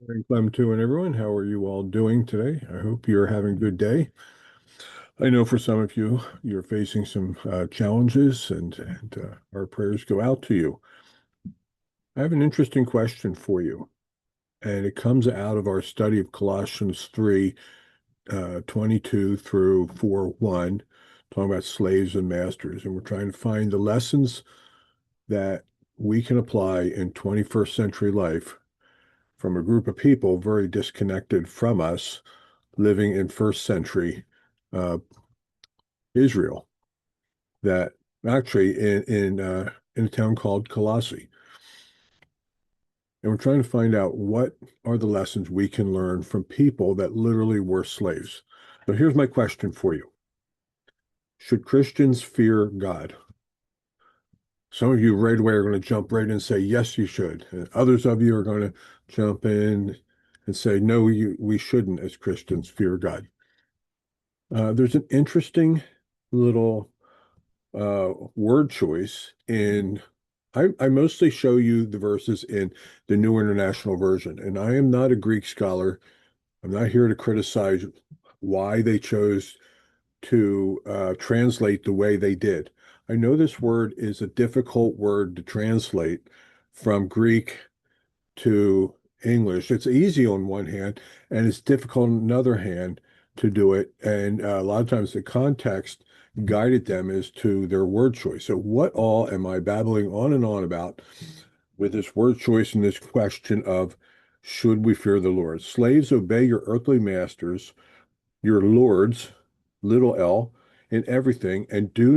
Morning, Clem, too, and everyone. How are you all doing today? I hope you're having a good day. I know for some of you, you're facing some challenges, and our prayers go out to you. I have an interesting question for you, and it comes out of our study of Colossians 3, 22 through 4, 1, talking about slaves and masters. And we're trying to find the lessons that we can apply in 21st century life from a group of people very disconnected from us living in first century uh, Israel, that actually in a town called Colossae. And we're trying to find out what are the lessons we can learn from people that literally were slaves. So here's my question for you. Should Christians fear God? Some of you right away are going to jump right in and say, yes, you should. And others of you are going to jump in and say, no, we shouldn't as Christians fear God. There's an interesting little word choice in I mostly show you the verses in the New International Version, and I am not a Greek scholar. I'm not here to criticize why they chose to translate the way they did. I know this word is a difficult word to translate from Greek to English. It's easy on one hand, and it's difficult on another hand to do it. And a lot of times the context guided them as to their word choice. So, what all am I babbling on and on about with this word choice and this question of should we fear the Lord? Slaves, obey your earthly masters, your lords, little l, in everything, and do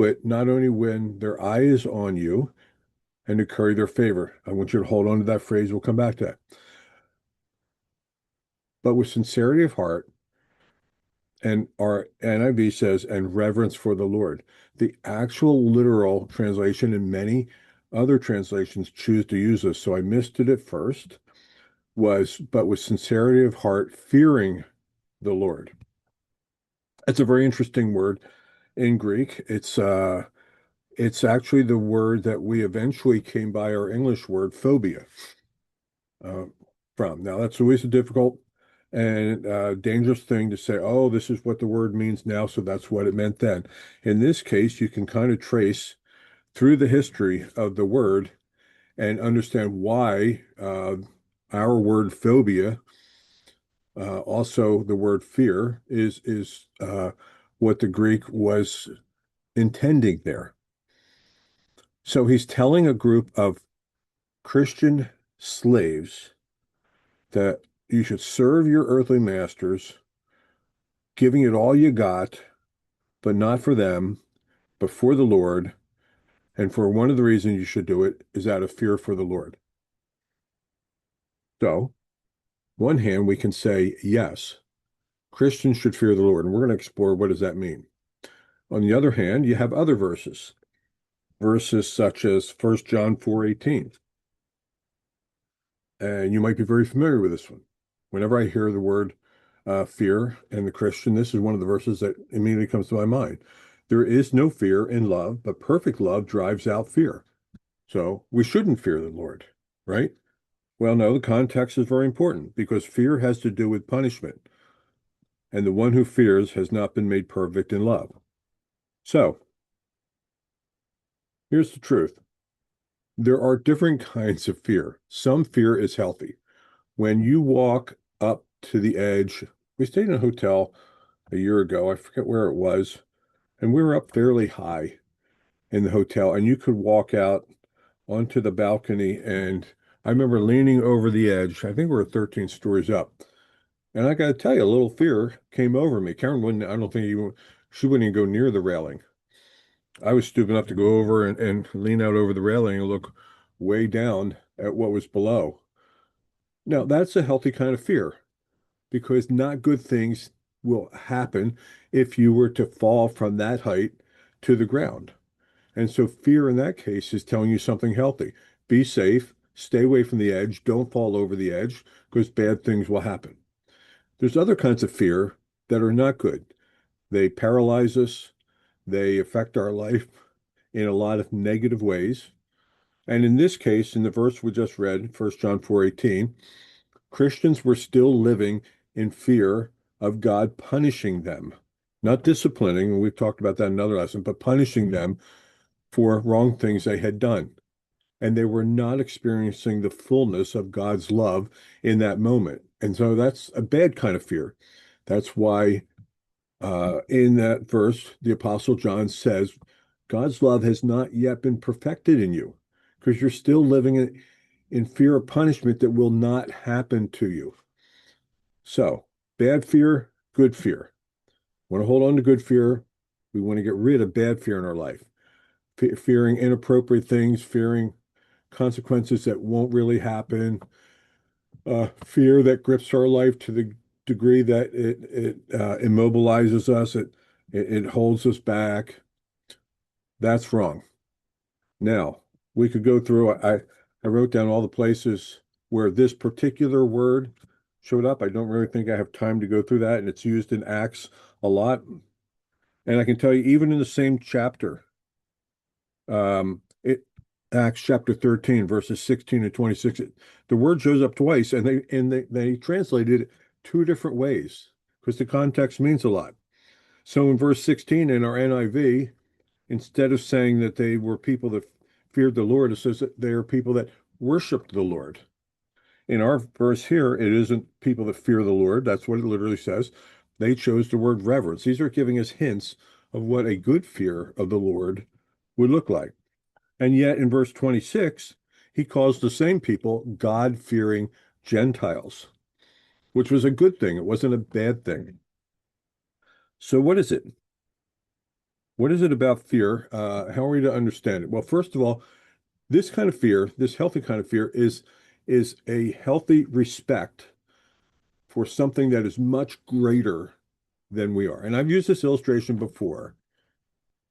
it not only when their eye is on you and to curry their favor. I want you to hold on to that phrase. We'll come back to that. But with sincerity of heart, and our NIV says, and reverence for the Lord. The actual literal translation and many other translations choose to use this. So I missed it at first, but with sincerity of heart, fearing the Lord. It's a very interesting word in Greek. It's actually the word that we eventually came by our English word phobia uh, from. Now, that's always a difficult and dangerous thing to say, oh, this is what the word means now, so that's what it meant then. In this case, you can kind of trace through the history of the word and understand why our word phobia, also the word fear, is what the Greek was intending there. So he's telling a group of Christian slaves that you should serve your earthly masters, giving it all you got, but not for them, but for the Lord. And for one of the reasons you should do it is out of fear for the Lord. So, one hand, we can say, yes, Christians should fear the Lord. And we're going to explore what does that mean. On the other hand, you have other verses such as 1 John 4:18. And you might be very familiar with this one. Whenever I hear the word fear and the Christian, this is one of the verses that immediately comes to my mind. There is no fear in love, but perfect love drives out fear. So we shouldn't fear the Lord, right? Well, no, the context is very important because fear has to do with punishment, and the one who fears has not been made perfect in love. So here's the truth. There are different kinds of fear. Some fear is healthy. When you walk up to the edge, we stayed in a hotel a year ago. I forget where it was. And we were up fairly high in the hotel, and you could walk out onto the balcony. And I remember leaning over the edge. I think we were 13 stories up. And I got to tell you, a little fear came over me. Karen wouldn't, I don't think even, she wouldn't even go near the railing. I was stupid enough to go over and lean out over the railing and look way down at what was below. Now, that's a healthy kind of fear because not good things will happen if you were to fall from that height to the ground. And so fear in that case is telling you something healthy. Be safe, stay away from the edge, don't fall over the edge because bad things will happen. There's other kinds of fear that are not good. They paralyze us, they affect our life in a lot of negative ways. And in this case, in the verse we just read, 1 John 4:18, Christians were still living in fear of God punishing them, not disciplining, and we've talked about that in another lesson, but punishing them for wrong things they had done. And they were not experiencing the fullness of God's love in that moment. And so that's a bad kind of fear. That's why in that verse, the Apostle John says, God's love has not yet been perfected in you because you're still living in fear of punishment that will not happen to you. So, bad fear, good fear. Want to hold on to good fear. We want to get rid of bad fear in our life. Fearing inappropriate things, fearing consequences that won't really happen, fear that grips our life to the degree that it immobilizes us, it holds us back. That's wrong. Now, we could go through, I wrote down all the places where this particular word showed up. I don't really think I have time to go through that, and it's used in Acts a lot. And I can tell you, even in the same chapter, it Acts chapter 13, verses 16 and 26, the word shows up twice, and they translated it two different ways because the context means a lot. So in verse 16 in our NIV, instead of saying that they were people that feared the Lord, it says that they are people that worshiped the Lord. In our verse here, it isn't people that fear the Lord. That's what it literally says. They chose the word reverence. These are giving us hints of what a good fear of the Lord would look like. And yet in verse 26, he calls the same people God-fearing Gentiles, which was a good thing. It wasn't a bad thing. So what is it? What is it about fear? How are we to understand it? Well, first of all, this kind of fear, this healthy kind of fear, is a healthy respect for something that is much greater than we are. And I've used this illustration before,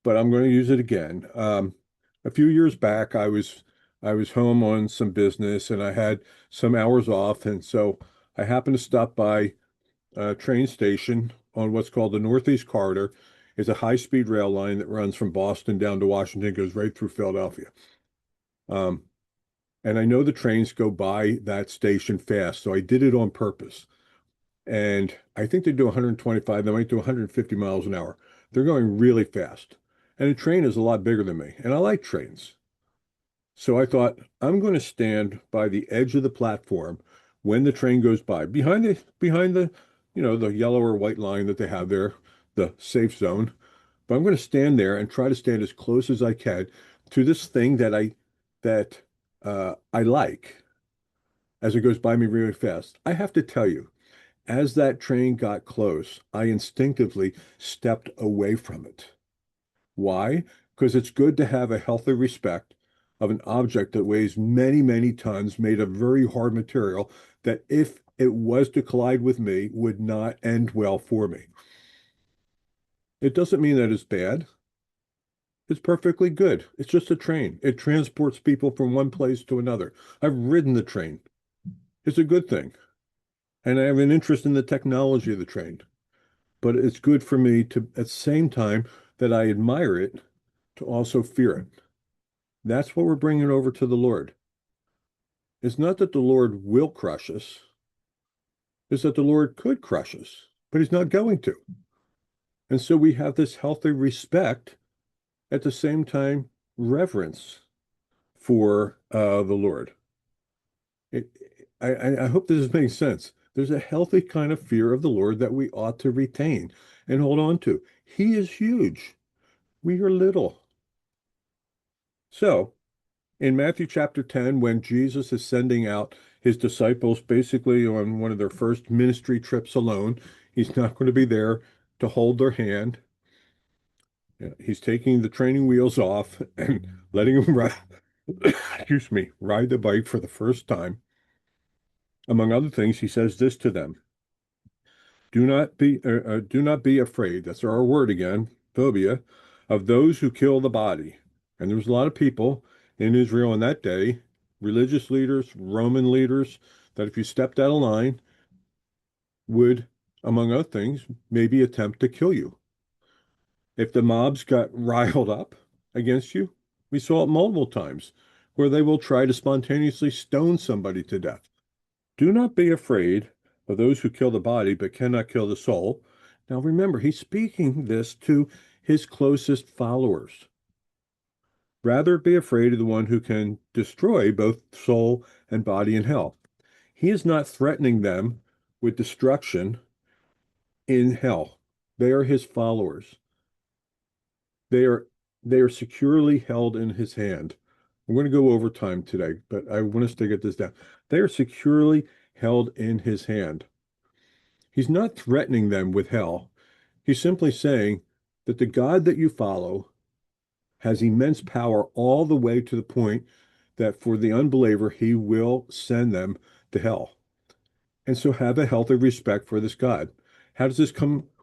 but I'm going to use it again. A few years back, I was home on some business and I had some hours off, and so I happened to stop by a train station on what's called the Northeast Corridor. It's a high-speed rail line that runs from Boston down to Washington, goes right through Philadelphia. Um, and I know the trains go by that station fast, so I did it on purpose. And I think they do 125, they might do 150 miles an hour. They're going really fast. And a train is a lot bigger than me, and I like trains. So I thought, I'm going to stand by the edge of the platform when the train goes by, behind the, the yellow or white line that they have there, the safe zone. But I'm going to stand there and try to stand as close as I can to this thing that I like as it goes by me really fast. I have to tell you, as that train got close, I instinctively stepped away from it. Why? Because it's good to have a healthy respect of an object that weighs many, many tons, made of very hard material, that if it was to collide with me, would not end well for me. It doesn't mean that it's bad. It's perfectly good. It's just a train. It transports people from one place to another. I've ridden the train. It's a good thing. And I have an interest in the technology of the train. But it's good for me to, at the same time that I admire it, to also fear it. That's what we're bringing over to the Lord. It's not that the Lord will crush us, it's that the Lord could crush us, but he's not going to. And so we have this healthy respect, at the same time, reverence for the Lord. It, I hope this is making sense. There's a healthy kind of fear of the Lord that we ought to retain and hold on to. He is huge. We are little. So, in Matthew chapter 10, when Jesus is sending out his disciples basically on one of their first ministry trips alone, he's not going to be there to hold their hand. He's taking the training wheels off and letting them ride, excuse me, ride the bike for the first time. Among other things, he says this to them: do not be afraid. That's our word again, phobia, of those who kill the body. And there was a lot of people in Israel in that day, religious leaders, Roman leaders, that if you stepped out of line, would, among other things, maybe attempt to kill you. If the mobs got riled up against you, we saw it multiple times where they will try to spontaneously stone somebody to death. Do not be afraid of those who kill the body but cannot kill the soul. Now remember, he's speaking this to his closest followers. Rather be afraid of the one who can destroy both soul and body in hell. He is not threatening them with destruction in hell. They are his followers. They are they are securely held in his hand. I'm going to go over time today, but I want us to get this down. They are securely held in his hand. He's not threatening them with hell. He's simply saying that the God that you follow has immense power all the way to the point that for the unbeliever, he will send them to hell. And so have a healthy respect for this God. How does this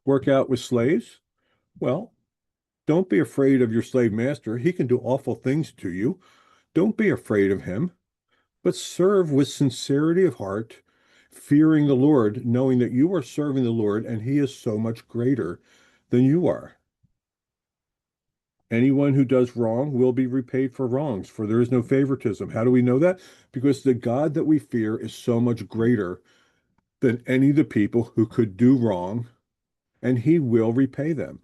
work out with slaves? Well, don't be afraid of your slave master. He can do awful things to you. Don't be afraid of him, but serve with sincerity of heart, fearing the Lord, knowing that you are serving the Lord and he is so much greater than you are. Anyone who does wrong will be repaid for wrongs, for there is no favoritism. How do we know that? Because the God that we fear is so much greater than any of the people who could do wrong, and he will repay them.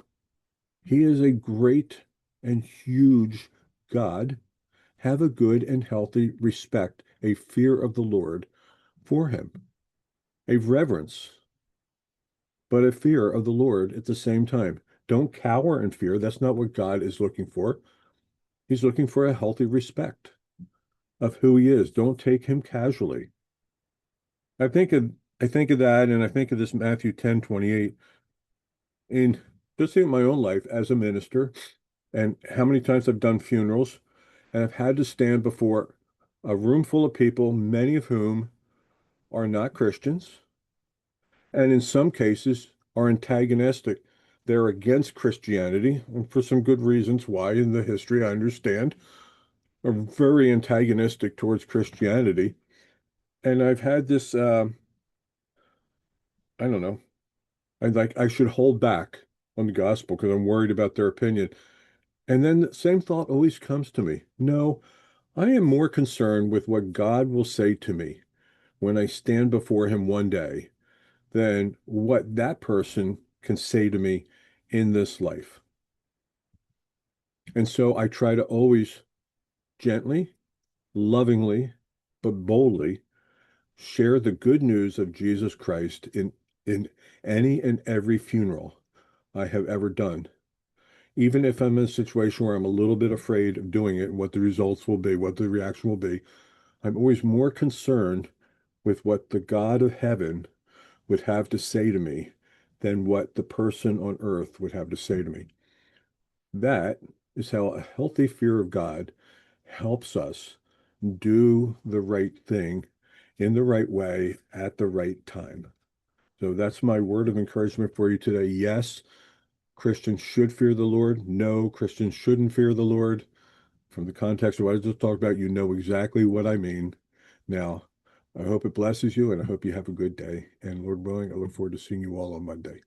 He is a great and huge God. Have a good and healthy respect, a fear of the Lord for him, a reverence, but a fear of the Lord at the same time. Don't cower in fear. That's not what God is looking for. He's looking for a healthy respect of who he is. Don't take him casually. I think of I think of that, and I think of this Matthew 10:28 in just in my own life as a minister, and how many times I've done funerals, and I've had to stand before a room full of people, many of whom are not Christians, and in some cases are antagonistic. They're against Christianity, and for some good reasons why in the history I understand, are very antagonistic towards Christianity. And I've had this, I don't know, I should hold back on the gospel because I'm worried about their opinion. And then the same thought always comes to me. No, I am more concerned with what God will say to me when I stand before him one day than what that person can say to me in this life. And so I try to always gently, lovingly, but boldly share the good news of Jesus Christ in any and every funeral I have ever done. Even if I'm in a situation where I'm a little bit afraid of doing it, what the results will be, what the reaction will be, I'm always more concerned with what the God of heaven would have to say to me than what the person on earth would have to say to me. That is how a healthy fear of God helps us do the right thing in the right way at the right time. So that's my word of encouragement for you today. Yes, Christians should fear the Lord. No, Christians shouldn't fear the Lord. From the context of what I just talked about, you know exactly what I mean. Now, I hope it blesses you and I hope you have a good day. And Lord willing, I look forward to seeing you all on Monday.